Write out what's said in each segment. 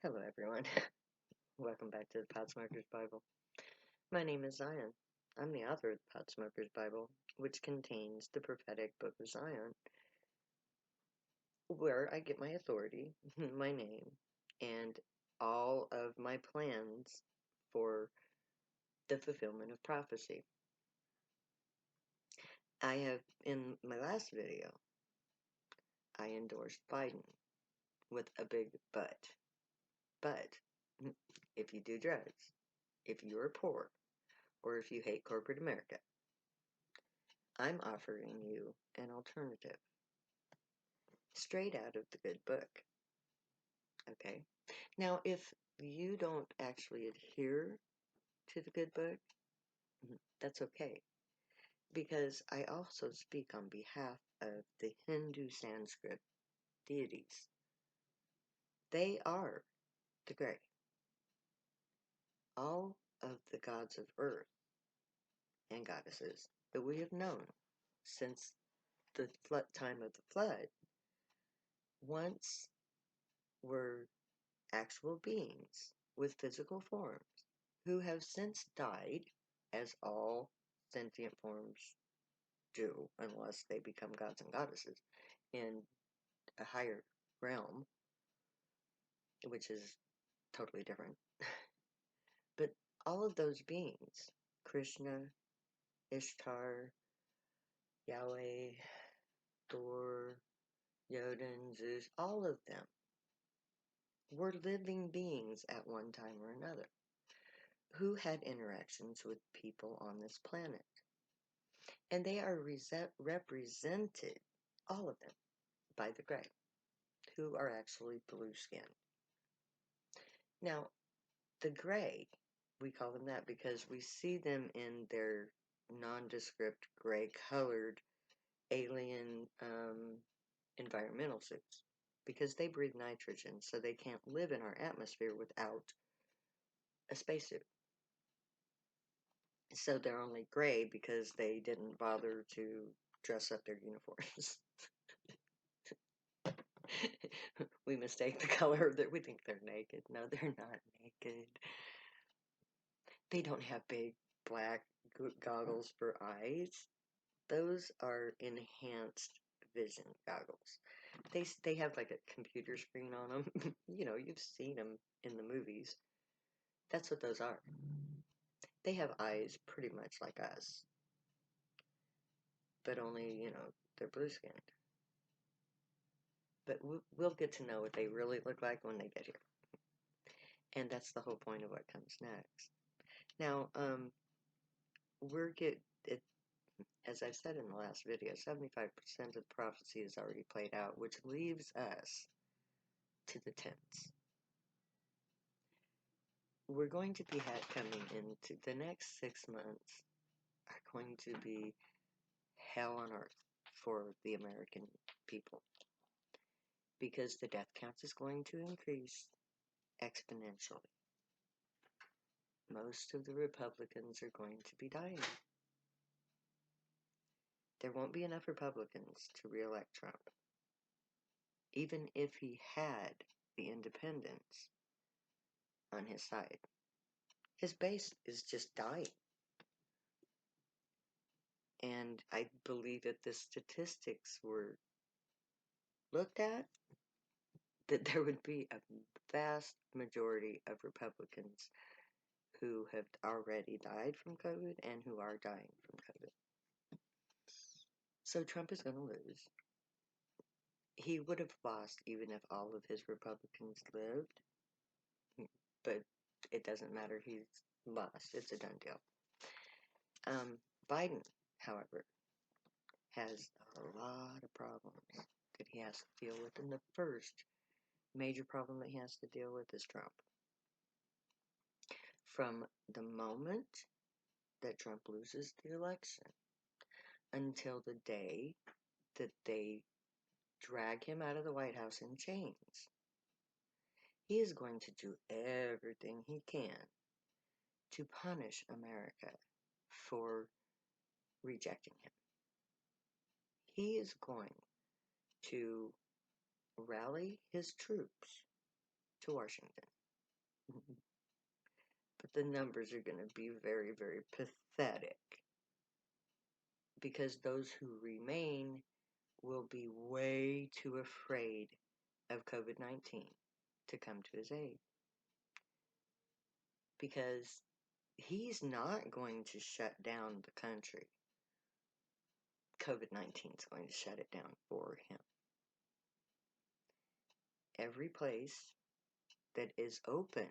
Hello, everyone. Welcome back to the Podsmoker's Bible. My name is Zion. I'm the author of the Podsmoker's Bible, which contains the prophetic book of Zion, where I get my authority, my name, and all of my plans for the fulfillment of prophecy. I have, in my last video, I endorsed Biden with a big but. But, if you do drugs, if you're poor, or if you hate corporate America, I'm offering you an alternative, straight out of the good book. Okay? Now, if you don't actually adhere to the good book, that's okay, because I also speak on behalf of the Hindu Sanskrit deities. They are the gray. All of the gods of earth and goddesses that we have known since the time of the flood once were actual beings with physical forms who have since died, as all sentient forms do, unless they become gods and goddesses in a higher realm, which is totally different. But all of those beings, Krishna, Ishtar, Yahweh, Thor, Yodin, Zeus, all of them were living beings at one time or another who had interactions with people on this planet. And they are represented, all of them, by the gray, who are actually blue skinned. Now, the gray, we call them that because we see them in their nondescript gray colored alien environmental suits because they breathe nitrogen, so they can't live in our atmosphere without a spacesuit. So they're only gray because they didn't bother to dress up their uniforms. We mistake the color that we think they're naked. No, they're not naked. They don't have big black goggles for eyes. Those are enhanced vision goggles. They have like a computer screen on them. You know, you've seen them in the movies. That's what those are. They have eyes pretty much like us, but only, they're blue skinned. But we'll get to know what they really look like when they get here. And that's the whole point of what comes next. Now, as I've said in the last video, 75% of prophecy is already played out, which leaves us to the tense. We're going to be coming into the next 6 months are going to be hell on earth for the American people because the death count is going to increase exponentially. Most of the Republicans are going to be dying. There won't be enough Republicans to re-elect Trump, even if he had the independents on his side. His base is just dying. And I believe if the statistics were looked at, that there would be a vast majority of Republicans who have already died from COVID and who are dying from COVID. So Trump is going to lose. He would have lost even if all of his Republicans lived, but it doesn't matter. He's lost. It's a done deal. Biden, however, has a lot of problems that he has to deal with, and the first major problem that he has to deal with is Trump. From the moment that Trump loses the election until the day that they drag him out of the White House in chains, he is going to do everything he can to punish America for rejecting him. He is going to rally his troops to Washington. But the numbers are going to be very, very pathetic because those who remain will be way too afraid of COVID-19 to come to his aid. Because he's not going to shut down the country. COVID-19 is going to shut it down for him. Every place that is open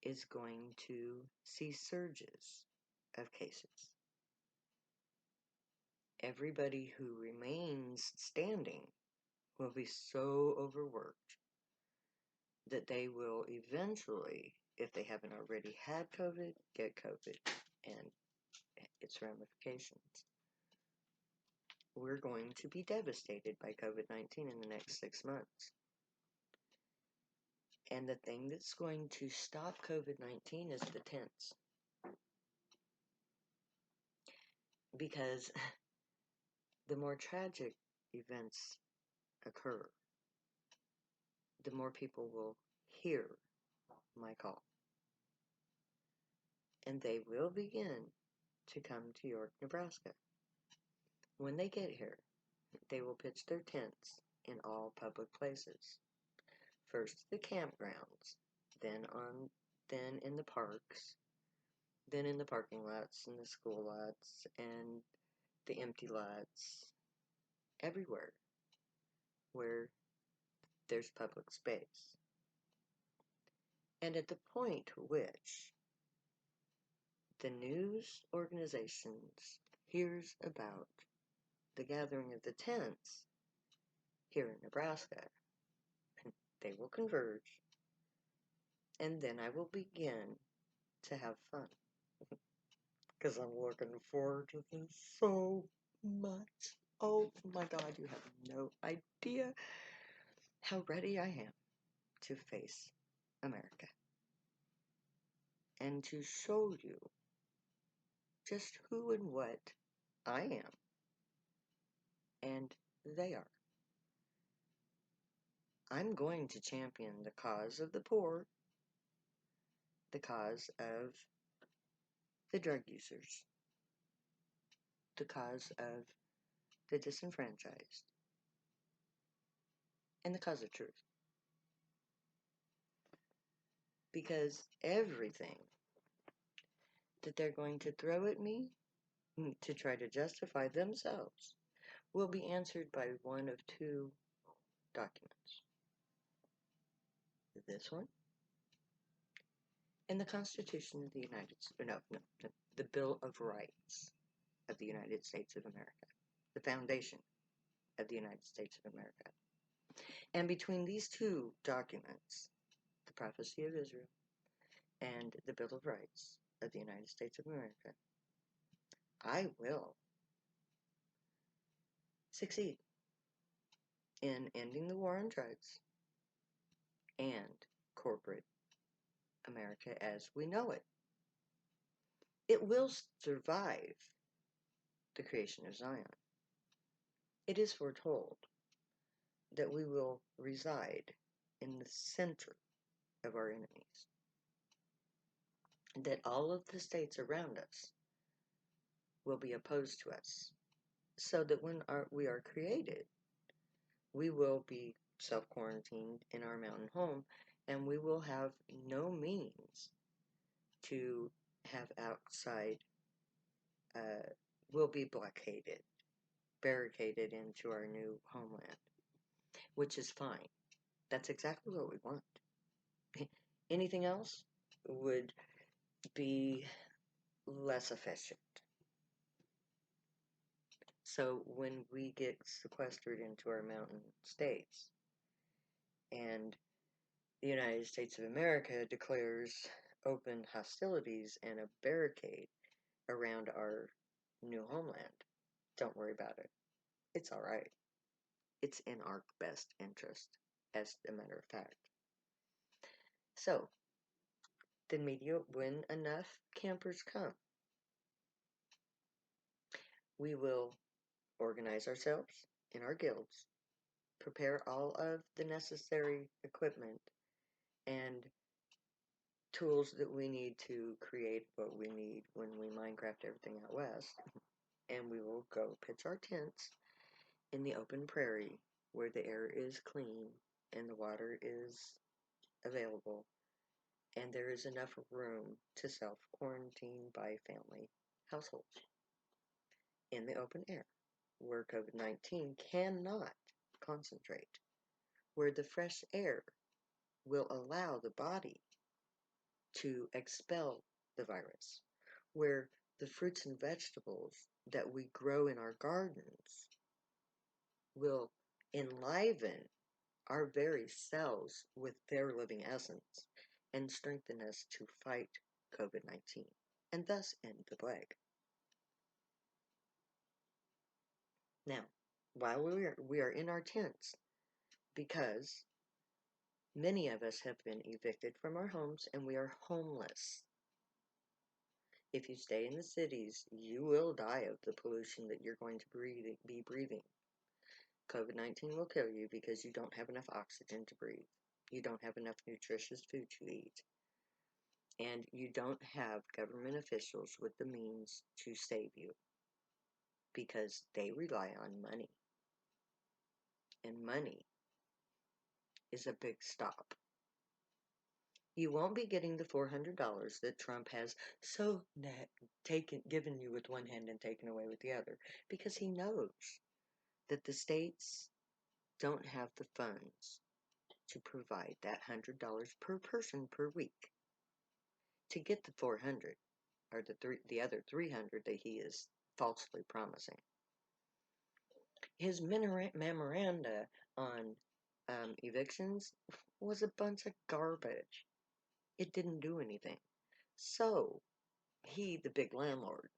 is going to see surges of cases. Everybody who remains standing will be so overworked that they will eventually, if they haven't already had COVID, get COVID and its ramifications. We're going to be devastated by COVID-19 in the next 6 months. And the thing that's going to stop COVID-19 is the tents. Because the more tragic events occur, the more people will hear my call. And they will begin to come to York, Nebraska. When they get here, they will pitch their tents in all public places. First the campgrounds, then in the parks, then in the parking lots and the school lots and the empty lots, everywhere where there's public space. And at the point which the news organizations hears about the gathering of the tents here in Nebraska, they will converge, and then I will begin to have fun. Because I'm looking forward to this so much. Oh my God, you have no idea how ready I am to face America. And to show you just who and what I am. And they are. I'm going to champion the cause of the poor, the cause of the drug users, the cause of the disenfranchised, and the cause of truth. Because everything that they're going to throw at me to try to justify themselves will be answered by one of two documents. This one and the Constitution of the United States, the Bill of Rights of the United States of America, the foundation of the United States of America. And between these two documents, the Prophecy of Israel and the Bill of Rights of the United States of America, I will succeed in ending the war on drugs and corporate America as we know it. It will survive the creation of Zion. It is foretold that we will reside in the center of our enemies, and that all of the states around us will be opposed to us, so that when we are created, we will be self-quarantined in our mountain home, and we will have no means to have outside, we'll be blockaded, barricaded into our new homeland, which is fine. That's exactly what we want. Anything else would be less efficient. So when we get sequestered into our mountain states and the United States of America declares open hostilities and a barricade around our new homeland, don't worry about it. It's all right. It's in our best interest, as a matter of fact. So, the media, when enough campers come, we will organize ourselves in our guilds, prepare all of the necessary equipment and tools that we need to create what we need when we Minecraft everything out west. And we will go pitch our tents in the open prairie where the air is clean and the water is available and there is enough room to self-quarantine by family households in the open air where COVID-19 cannot concentrate, where the fresh air will allow the body to expel the virus, where the fruits and vegetables that we grow in our gardens will enliven our very cells with their living essence and strengthen us to fight COVID-19 and thus end the plague. Now, while we are in our tents, because many of us have been evicted from our homes and we are homeless. If you stay in the cities, you will die of the pollution that you're going to be breathing. COVID-19 will kill you because you don't have enough oxygen to breathe. You don't have enough nutritious food to eat. And you don't have government officials with the means to save you because they rely on money. And money is a big stop. You won't be getting the $400 that Trump has given you with one hand and taken away with the other because he knows that the states don't have the funds to provide that $100 per person per week. To get the 400 or the other 300 that he is falsely promising. His memoranda on evictions was a bunch of garbage. It didn't do anything. So, he, the big landlord,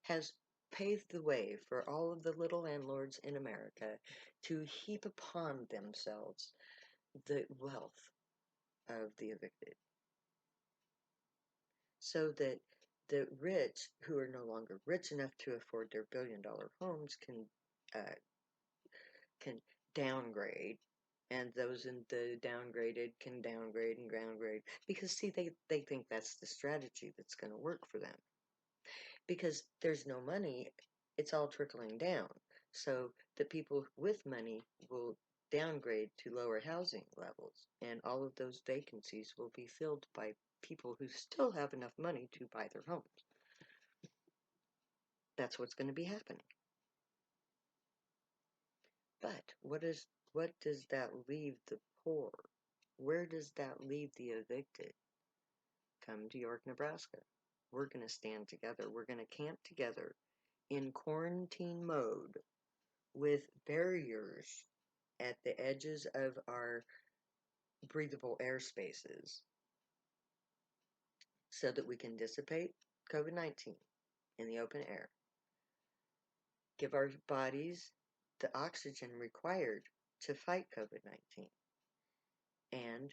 has paved the way for all of the little landlords in America to heap upon themselves the wealth of the evicted. So that the rich, who are no longer rich enough to afford their billion-dollar homes, can downgrade, and those in the downgraded can downgrade and downgrade because see they think that's the strategy that's going to work for them. Because there's no money, it's all trickling down. So the people with money will downgrade to lower housing levels, and all of those vacancies will be filled by people who still have enough money to buy their homes. That's what's going to be happening. But what does that leave the poor? Where does that leave the evicted? Come to York, Nebraska. We're going to stand together. We're going to camp together in quarantine mode with barriers at the edges of our breathable air spaces so that we can dissipate COVID-19 in the open air. Give our bodies the oxygen required to fight COVID-19 and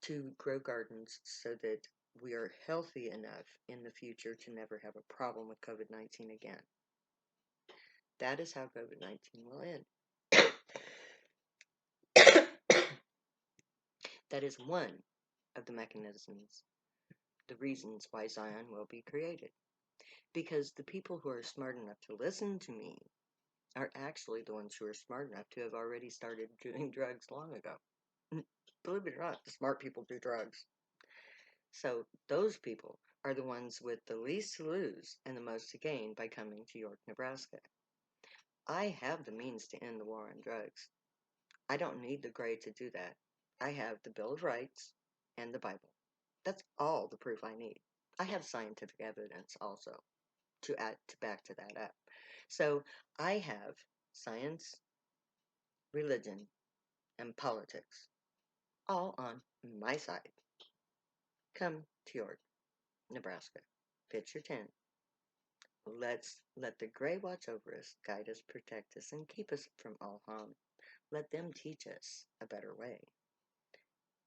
to grow gardens so that we are healthy enough in the future to never have a problem with COVID-19 again. That is how COVID-19 will end. That is one of the mechanisms, the reasons why Zion will be created. Because the people who are smart enough to listen to me are actually the ones who are smart enough to have already started doing drugs long ago. Believe it or not, the smart people do drugs. So those people are the ones with the least to lose and the most to gain by coming to York, Nebraska. I have the means to end the war on drugs. I don't need the grade to do that. I have the Bill of Rights and the Bible. That's all the proof I need. I have scientific evidence also to back to that up. So I have science, religion, and politics all on my side. Come to York, Nebraska. Pitch your tent. Let's let the gray watch over us, guide us, protect us, and keep us from all harm. Let them teach us a better way.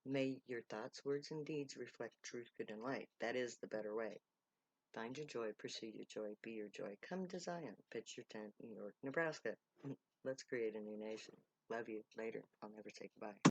May your thoughts, words, and deeds reflect truth, good, and light. That is the better way. Find your joy, pursue your joy, be your joy. Come to Zion, pitch your tent in York, Nebraska. Let's create a new nation. Love you. Later. I'll never say goodbye.